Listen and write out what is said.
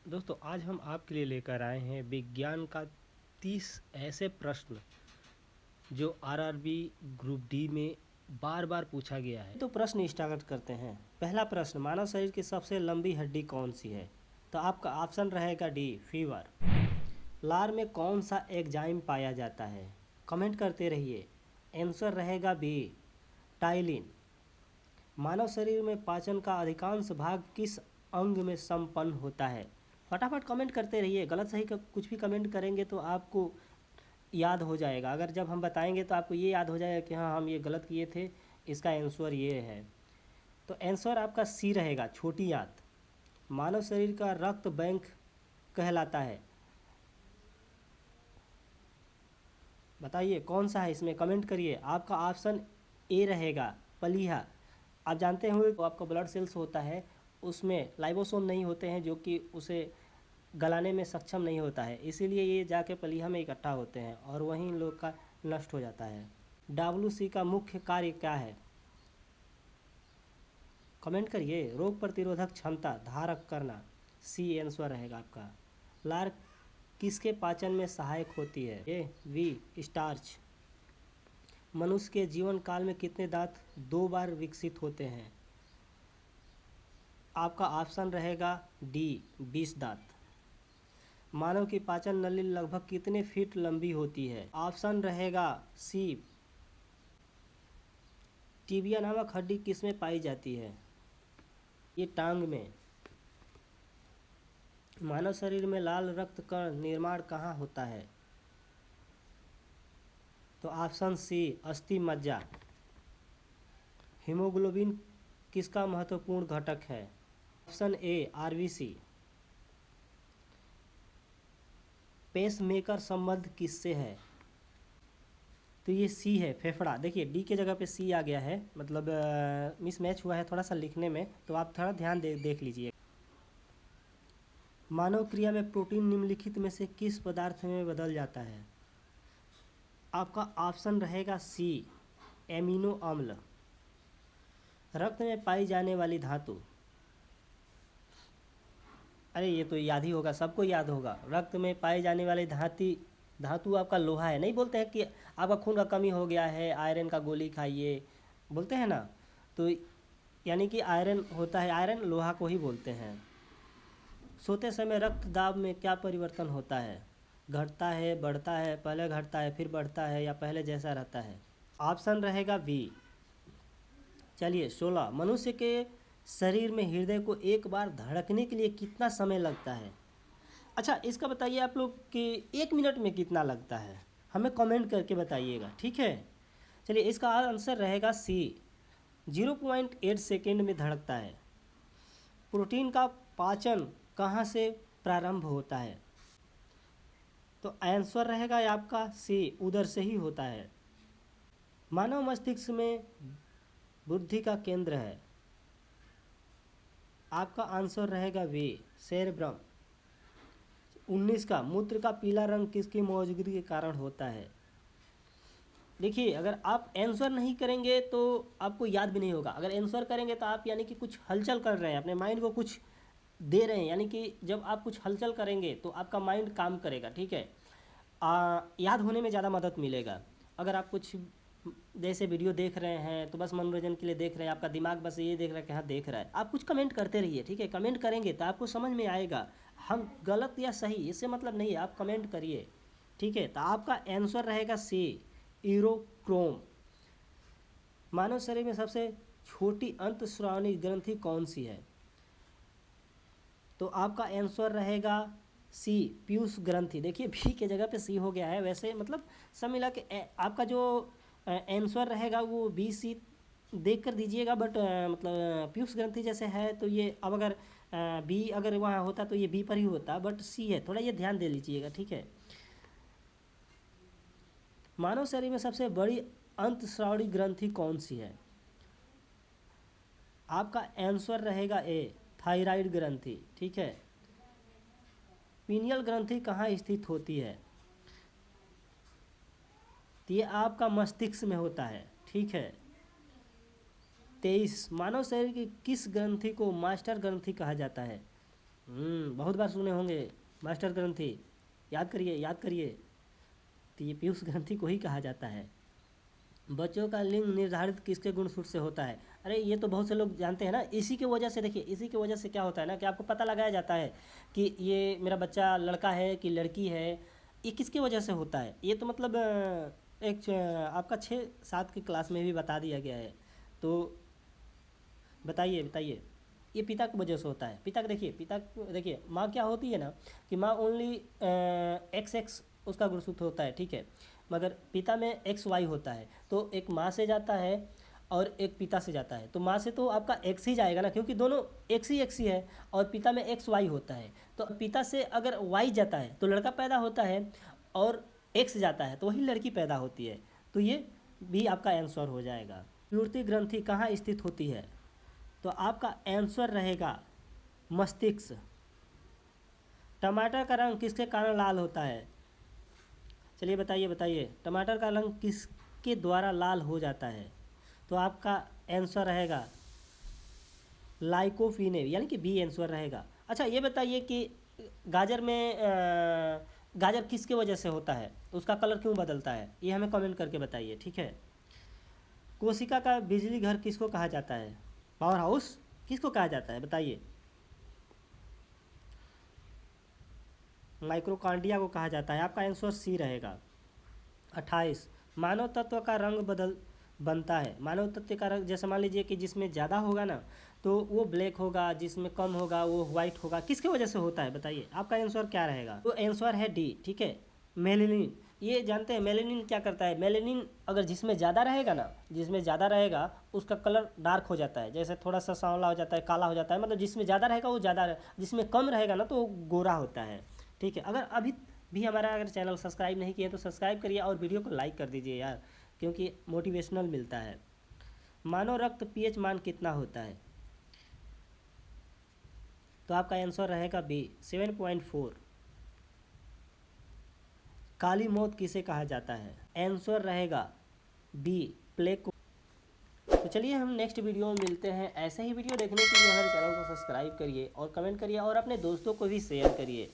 दोस्तों आज हम आपके लिए लेकर आए हैं विज्ञान का 30 ऐसे प्रश्न जो आरआरबी ग्रुप डी में बार बार पूछा गया है। तो प्रश्न स्टार्ट करते हैं। पहला प्रश्न, मानव शरीर की सबसे लंबी हड्डी कौन सी है? तो आपका ऑप्शन रहेगा डी, फीवर। लार में कौन सा एंजाइम पाया जाता है? कमेंट करते रहिए। आंसर रहेगा बी, टाइलिन। मानव शरीर में पाचन का अधिकांश भाग किस अंग में संपन्न होता है? फटाफट कमेंट करते रहिए। गलत सही कुछ भी कमेंट करेंगे तो आपको याद हो जाएगा। अगर जब हम बताएंगे तो आपको ये याद हो जाएगा कि हाँ हम ये गलत किए थे, इसका आंसर ये है। तो आंसर आपका सी रहेगा, छोटी आंत। मानव शरीर का रक्त बैंक कहलाता है। बताइए कौन सा है इसमें, कमेंट करिए। आपका ऑप्शन ए रहेगा, प्लीहा। आप जानते होंगे तो आपका ब्लड सेल्स होता है, उसमें लाइबोसोम नहीं होते हैं जो कि उसे गलाने में सक्षम नहीं होता है, इसीलिए ये जाके प्लीहा में इकट्ठा होते हैं और वहीं लोग का नष्ट हो जाता है। WC का मुख्य कार्य क्या है? कमेंट करिए। रोग प्रतिरोधक क्षमता धारक करना, सी आंसर रहेगा आपका। लार किसके पाचन में सहायक होती है? ए, वी, स्टार्च। मनुष्य के जीवन काल में कितने दांत 2 बार विकसित होते हैं? आपका ऑप्शन रहेगा डी, 20 दांत। मानव की पाचन नली लगभग कितने फीट लंबी होती है? ऑप्शन रहेगा सी, टिबिया नामक हड्डी किसमें पाई जाती है? ये टांग में। मानव शरीर में लाल रक्त का निर्माण कहाँ होता है? तो ऑप्शन सी, अस्थि मज्जा। हीमोग्लोबिन किसका महत्वपूर्ण घटक है? Option A, RBC। पेसमेकर संबंध किससे है? तो ये सी है, फेफड़ा। देखिए डी के जगह पे सी आ गया है, मतलब मिसमैच हुआ है थोड़ा सा लिखने में, तो आप थोड़ा ध्यान देख लीजिए। मानव क्रिया में प्रोटीन निम्नलिखित में से किस पदार्थ में बदल जाता है? आपका ऑप्शन रहेगा सी, एमिनो अम्ल। रक्त में पाई जाने वाली धातु, अरे ये तो याद ही होगा, सबको याद होगा। रक्त में पाई जाने वाली धातु आपका लोहा है। नहीं बोलते हैं कि आपका खून का कमी हो गया है, आयरन का गोली खाइए, बोलते हैं ना? तो यानी कि आयरन होता है, आयरन लोहा को ही बोलते हैं। सोते समय रक्त दाब में क्या परिवर्तन होता है? घटता है, बढ़ता है, पहले घटता है फिर बढ़ता है, या पहले जैसा रहता है? ऑप्शन रहेगा बी। चलिए 16, मनुष्य के शरीर में हृदय को एक बार धड़कने के लिए कितना समय लगता है? अच्छा इसका बताइए आप लोग कि 1 मिनट में कितना लगता है, हमें कमेंट करके बताइएगा, ठीक है। चलिए इसका आंसर रहेगा सी, 0.8 सेकेंड में धड़कता है। प्रोटीन का पाचन कहाँ से प्रारंभ होता है? तो आंसर रहेगा आपका सी, उदर से ही होता है। मानव मस्तिष्क में बुद्धि का केंद्र है। आपका आंसर रहेगा वे, सेरेब्रम। 19 का, मूत्र का पीला रंग किसकी मौजूदगी के कारण होता है? देखिए अगर आप आंसर नहीं करेंगे तो आपको याद भी नहीं होगा। अगर आंसर करेंगे तो आप यानी कि कुछ हलचल कर रहे हैं, अपने माइंड को कुछ दे रहे हैं, यानी कि जब आप कुछ हलचल करेंगे तो आपका माइंड काम करेगा, ठीक है। याद होने में ज़्यादा मदद मिलेगा। अगर आप कुछ जैसे वीडियो देख रहे हैं तो बस मनोरंजन के लिए देख रहे हैं, आपका दिमाग बस ये देख रहा है कि हाँ देख रहा है, आप कुछ कमेंट करते रहिए, ठीक है। कमेंट करेंगे तो आपको समझ में आएगा हम गलत या सही, इससे मतलब नहीं है, आप कमेंट करिए, ठीक है। तो आपका आंसर रहेगा सी, यूरोक्रोम। मानव शरीर में सबसे छोटी अंतःस्रावी ग्रंथि कौन सी है? तो आपका आंसर रहेगा सी, पीयूष ग्रंथि। देखिए भी के जगह पे सी हो गया है, वैसे मतलब सब मिला के आपका जो आंसर रहेगा वो बी सी देख कर दीजिएगा, बट मतलब पीयूष ग्रंथि जैसे है तो ये, अब अगर बी अगर वहाँ होता तो ये बी पर ही होता, बट सी है, थोड़ा ये ध्यान दे लीजिएगा, ठीक है। मानव शरीर में सबसे बड़ी अंतःस्रावी ग्रंथि कौन सी है? आपका आंसर रहेगा ए, थायराइड ग्रंथि, ठीक है। पीनियल ग्रंथि कहाँ स्थित होती है? तो ये आपका मस्तिष्क में होता है, ठीक है। 23, मानव शरीर की किस ग्रंथि को मास्टर ग्रंथि कहा जाता है? बहुत बार सुने होंगे, मास्टर ग्रंथि। याद करिए, याद करिए। तो ये पीयूष ग्रंथि को ही कहा जाता है। बच्चों का लिंग निर्धारित किसके गुणसूत्र से होता है? अरे ये तो बहुत से लोग जानते हैं ना। इसी की वजह से देखिए, इसी की वजह से क्या होता है ना कि आपको पता लगाया जाता है कि ये मेरा बच्चा लड़का है कि लड़की है। ये किसकी वजह से होता है? ये तो मतलब आपका 6-7 की क्लास में भी बता दिया गया है। तो बताइए बताइए, ये पिता की वजह से होता है। पिता का देखिए, पिता देखिए, माँ क्या होती है ना कि माँ ओनली XX उसका गुणसूत्र होता है, ठीक है। मगर पिता में XY होता है। तो एक माँ से जाता है और एक पिता से जाता है। तो माँ से तो आपका X ही जाएगा ना, क्योंकि दोनों X ही है। और पिता में XY होता है। तो पिता से अगर Y जाता है तो लड़का पैदा होता है, और X जाता है तो वही लड़की पैदा होती है। तो ये भी आपका आंसर हो जाएगा। विषुवृत्तीय ग्रंथि कहाँ स्थित होती है? तो आपका आंसर रहेगा मस्तिष्क। टमाटर का रंग किसके कारण लाल होता है? चलिए बताइए बताइए, टमाटर का रंग किसके द्वारा लाल हो जाता है? तो आपका आंसर रहेगा लाइकोफिने, यानी कि बी आंसर रहेगा। अच्छा ये बताइए कि गाजर में गाजर किसके वजह से होता है? उसका कलर क्यों बदलता है? ये हमें कमेंट करके बताइए, ठीक है। कोशिका का बिजली घर किसको कहा जाता है? पावर हाउस किसको कहा जाता है बताइए? माइक्रोकांडिया को कहा जाता है। आपका आंसर सी रहेगा। 28, मानव तत्व का रंग बनता है। मानव तत्व का रंग, जैसे मान लीजिए कि जिसमें ज़्यादा होगा ना तो वो ब्लैक होगा, जिसमें कम होगा वो वाइट होगा। किसके वजह से होता है बताइए? आपका आंसर क्या रहेगा? तो आंसर है डी, ठीक है, मेलेनिन। ये जानते हैं मेलेनिन क्या करता है? मेलेनिन अगर जिसमें ज़्यादा रहेगा ना, जिसमें ज़्यादा रहेगा उसका कलर डार्क हो जाता है। जैसे थोड़ा सा सांवला हो जाता है, काला हो जाता है। मतलब जिसमें ज़्यादा रहेगा वो ज़्यादा, जिसमें कम रहेगा ना तो वो गोरा होता है, ठीक है। अगर अभी भी हमारा अगर चैनल सब्सक्राइब नहीं किया तो सब्सक्राइब करिए और वीडियो को लाइक कर दीजिए यार, क्योंकि मोटिवेशनल मिलता है। मानव रक्त पीएच मान कितना होता है? तो आपका आंसर रहेगा बी, 7.4। काली मौत किसे कहा जाता है? आंसर रहेगा बी, प्लेग को। तो चलिए हम नेक्स्ट वीडियो में मिलते हैं। ऐसे ही वीडियो देखने के लिए हमारे चैनल को सब्सक्राइब करिए और कमेंट करिए और अपने दोस्तों को भी शेयर करिए।